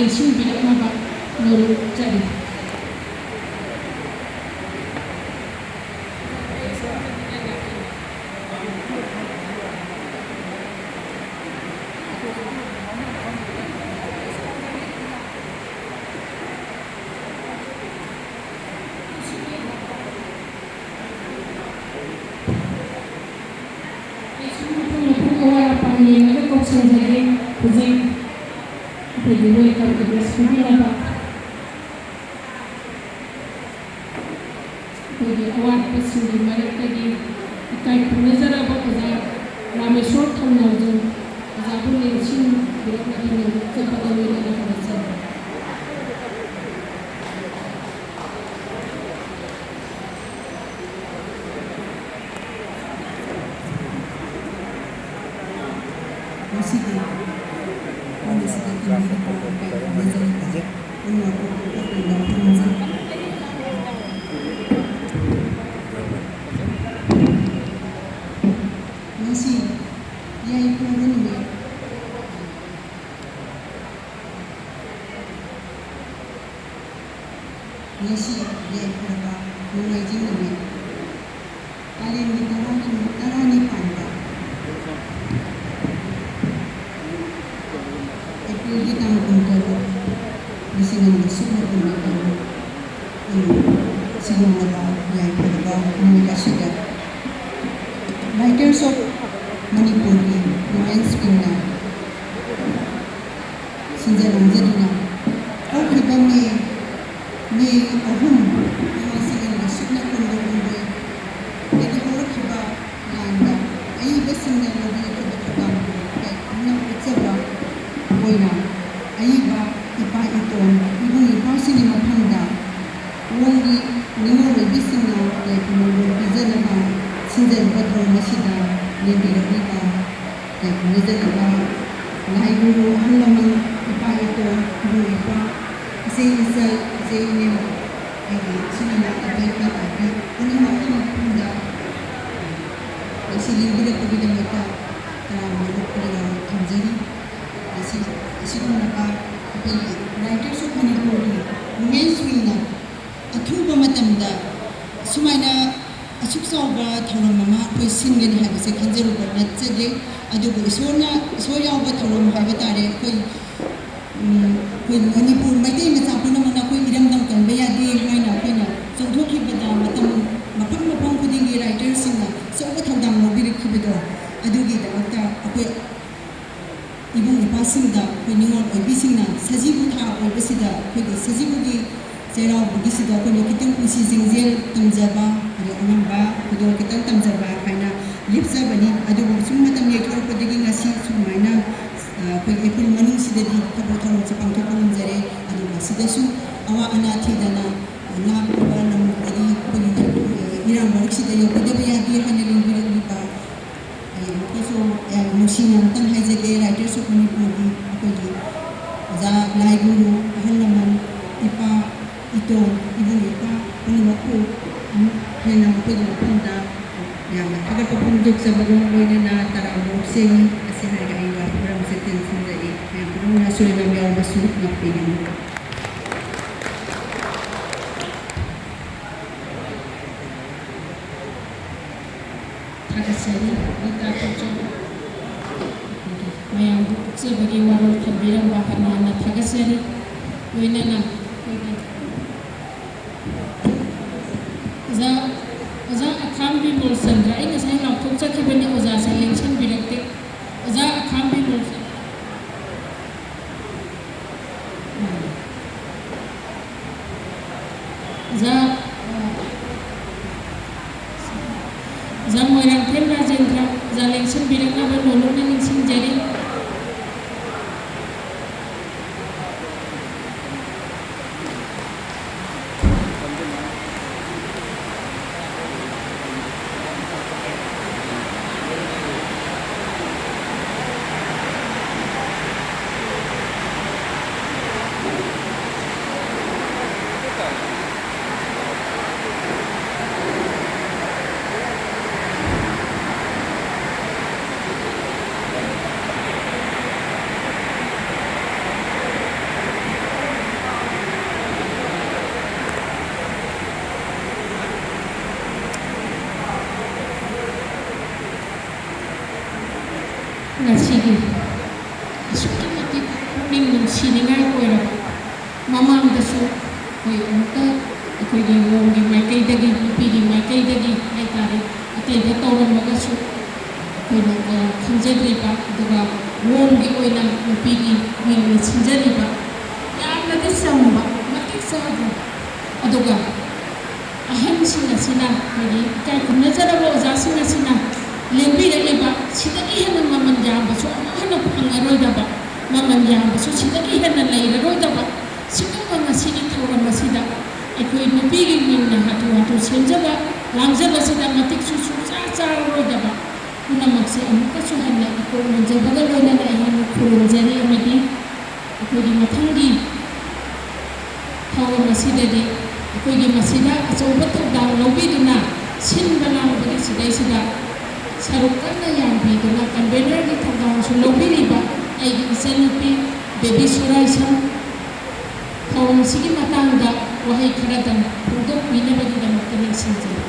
ꯂꯦꯡꯁꯤꯟꯕꯤꯔꯛꯅꯕ ꯅꯣꯡꯖꯔꯤ꯫ Awal panjang ada konsep jadi hujung berdiri kalau kita semua dapat bagi awal pesuri mereka di kita pengejar apa kerja ramai short term naujun kerja pun lencin berapa ini cepat awal ada kerja. Writers of Manipuri, Women's Winner, Sinjarangzadina, Okiba May Ahum, Namasagan, Sukna Kundu, Edihokiba, Landa, Aiba Singa, Kabakabam, Nakutsaba, Boina, Aiba, Ipa Iton, Ibu Ipa Cinema Panda, Wongi, Nimo Bisina, like Mulu, Bizanaba, Sinjan Patron Masida, Libiba, like Nizanaba, Laiguru, Halaman, Ipa Iton, Ipa, Zainisa, Zainim, Sinana, Abeka, Unima Panda, Silibira Pabidamata, Mukura, Tanzani, Sinaka, Writers of Manipuri, Women's Winner, Atuba Matamda, Sumaina, Asuksawa, Taramama, who is singing have a second zero, but not Zedre, Adobe Sona, Soya, but Taram Havatare, when Manipur, my name is Apunamana, Idam Duncan, Bayadi, Hina, Pina, so Toki Badam, Mapam Pudding writer singer, so what have done Mobile Kibido, Adobe, even the passing the when you are busy now, Sazibuta or Besida, with the Sazibuki, Zera, Budisida, when you get to see Zinzel, Tamzaba, Anamba, Kudokitan Tamzaba, Kana, Lipsabani, Adobe Sumatam Yator, digging a seat to Mina, when April morning Sidadi, Kabotan, Sapantopan Zare, Adoba Sidasu, our Anati Dana, Nam, Iran, Moxida, Yokudabia, handling Vilipa. Musina tan haizage writers of Manipuri akogi za laiguru halaman ipa ito ibu ipa pangmaku hena akogi panda yama taga papunjuk sa bagong loina na taramo sing asina ga iwa program setin sindai program na suri na biar masuk na pingin taga sari kita pancok Mayang sebagai warul kebiram bahkan anak tagasari, wenana, Oza akambi bolsandra ini saya nak tujuh kebeni Oza selection biraktik, Oza akambi bolsandra, Oza moirang tembra jendra, Oza selection birakna bernolong dengan sing jadi. ngasigi asukki matik pukning nungsiningai oiraba mamangdasu koi amta akoigi wonggi maikaidagi nupigi maikaidagi haitare atayda tawramagasu koina khamjadriba aduga wonggi oina nupigi wingni sinjariba yamnadi samba matik sadu aduga ahamsing asina koigi kai khumnajaraba ojasing asina lembiꯔꯛꯂꯤꯕ ꯁꯤꯗꯒꯤ ꯍꯦꯟꯅ ꯃꯃꯜ ꯌꯥꯝꯕꯁꯨ ꯑꯃꯨꯛ ꯍꯟꯅ ꯐꯪꯉꯔꯣꯏꯗꯕ ꯃꯃꯜ ꯌꯥꯝꯕꯁꯨ ꯁꯤꯗꯒꯤ ꯍꯦꯟꯅ ꯂꯩꯔꯔꯣꯏꯗꯕ ꯁꯤꯒꯨꯝꯕ ꯉꯁꯤꯒꯤ ꯊꯧꯔꯝ ꯑꯁꯤꯗ ꯑꯩꯈꯣꯏ ꯅꯨꯄꯤꯒꯤ ꯃꯤꯡꯅ ꯍꯥꯊꯨ ꯍꯥꯊꯨ ꯁꯦꯝꯖꯕ ꯂꯥꯡꯖꯕꯁꯤꯗ ꯃꯇꯤꯛꯁꯨ ꯁꯨꯡꯆꯥ ꯆꯥꯔꯔꯣꯏꯗꯕ ꯄꯨꯝꯅꯃꯛꯁꯦ ꯑꯃꯨꯛꯀꯁꯨ ꯍꯟꯅ ꯏꯀꯣꯛ ꯅꯣꯟꯖꯕꯒ ꯂꯣꯏꯅꯅ ꯑꯩꯍꯥꯛꯅ ꯈꯨꯔꯨꯝꯖꯔꯤ ꯑꯃꯗꯤ ꯑꯩꯈꯣꯏꯒꯤ ꯃꯊꯪꯒꯤ ꯊꯧꯔꯝ ꯑꯁꯤꯗꯗꯤ ꯑꯩꯈꯣꯏꯒꯤ ꯃꯁꯤꯗ ꯑꯆꯧꯕ ꯊꯧꯗꯥꯡ ꯂꯧꯕꯤꯗꯨꯅ ꯁꯤꯟꯕ ꯂꯥꯡꯕꯒꯤ ꯁꯤꯗꯩꯁꯤꯗ ꯁꯔꯨꯛ ꯀꯟꯅ ꯌꯥꯝꯕꯤꯗꯨꯅ ꯀꯟꯚꯦꯅꯔꯒꯤ ꯊꯧꯗꯥꯡꯁꯨ ꯂꯧꯕꯤꯔꯤꯕ ꯑꯩꯒꯤ ꯏꯆꯟꯅꯨꯄꯤ ꯕꯦꯕꯤ ꯁꯨꯔꯥꯏꯁꯟ ꯊꯧꯔꯝꯁꯤꯒꯤ ꯃꯇꯥꯡꯗ ꯋꯥꯍꯩ ꯈꯔꯗꯪ ꯐꯣꯡꯗꯣꯛꯄꯤꯅꯕꯒꯤꯗꯃꯛꯇ ꯅꯤꯡꯁꯤꯡꯖꯔꯤ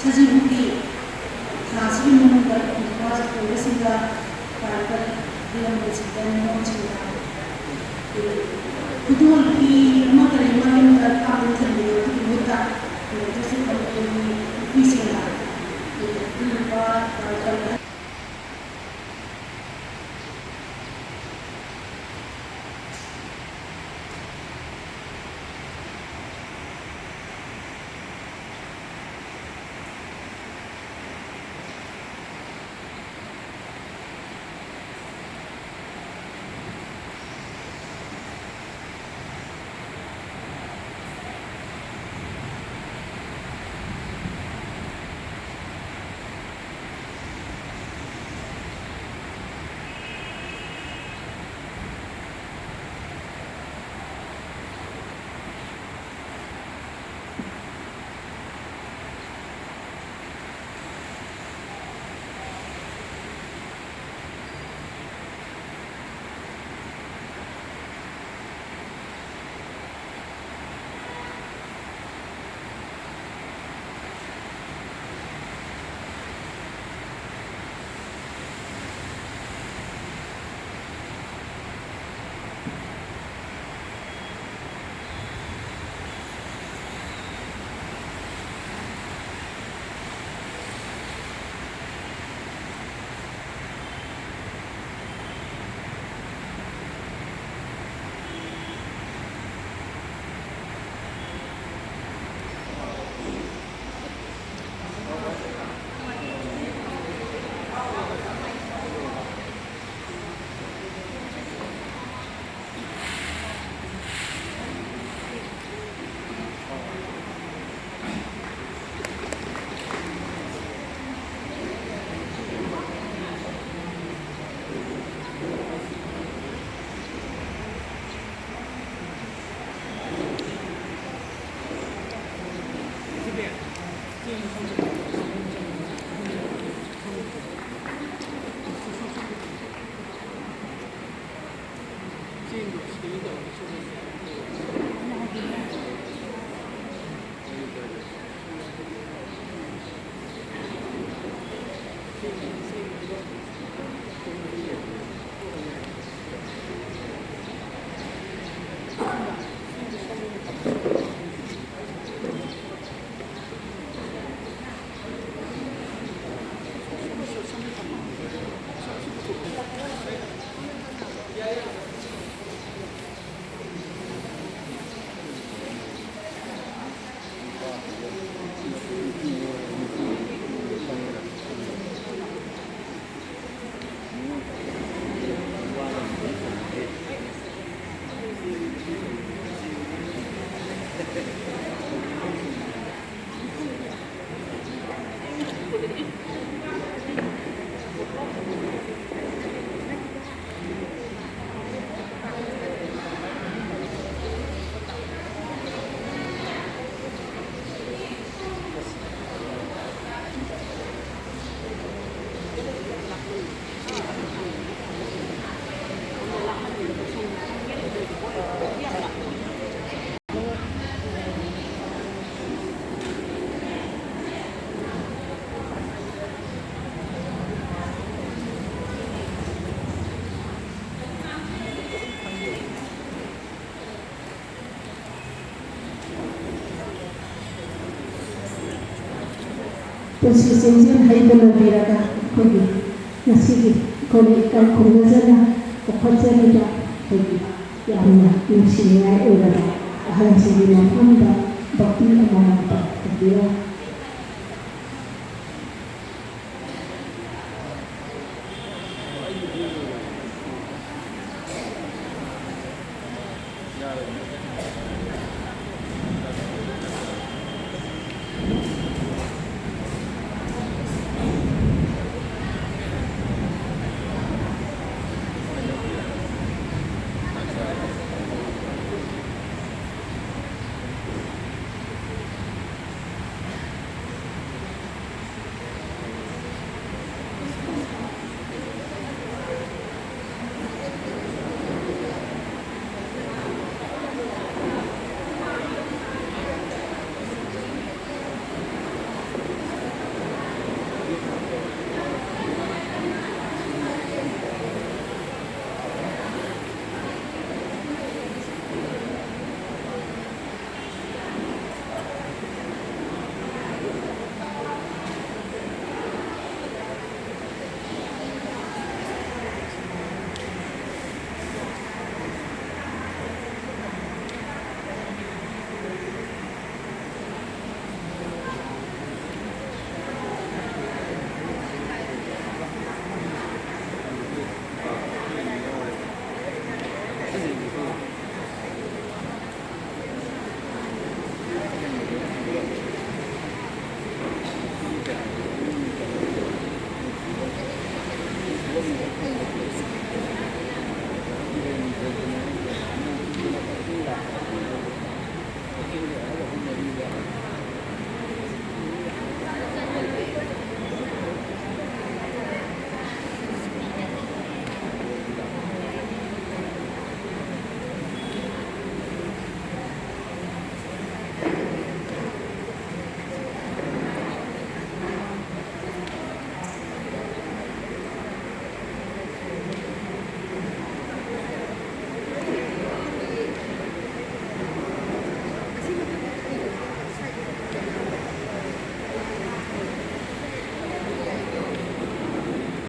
사진이 다시 있는 걸 도와서 보겠습니다. ꯄꯨꯟꯁꯤꯁꯤꯡꯁꯦ ꯍꯩꯕꯅꯕꯤꯔꯒ ꯑꯩꯈꯣꯏꯒꯤ ꯉꯁꯤꯒꯤ ꯑꯩꯈꯣꯏꯒꯤ ꯈꯨꯔꯨꯝꯖꯅ ꯆꯥꯎꯈꯠꯆꯔꯤꯕ ꯑꯩꯈꯣꯏꯒꯤ ꯌꯥꯝꯅ ꯅꯨꯡꯁꯤꯅꯤꯡꯉꯥꯏ ꯑꯣꯏꯔꯕ ꯑꯍꯜꯁꯤꯡꯒꯤ ꯃꯐꯝꯗ ꯚꯛꯇꯤ ꯑꯃꯃꯝꯇ ꯇꯧꯕꯤꯌꯣ. Yeah.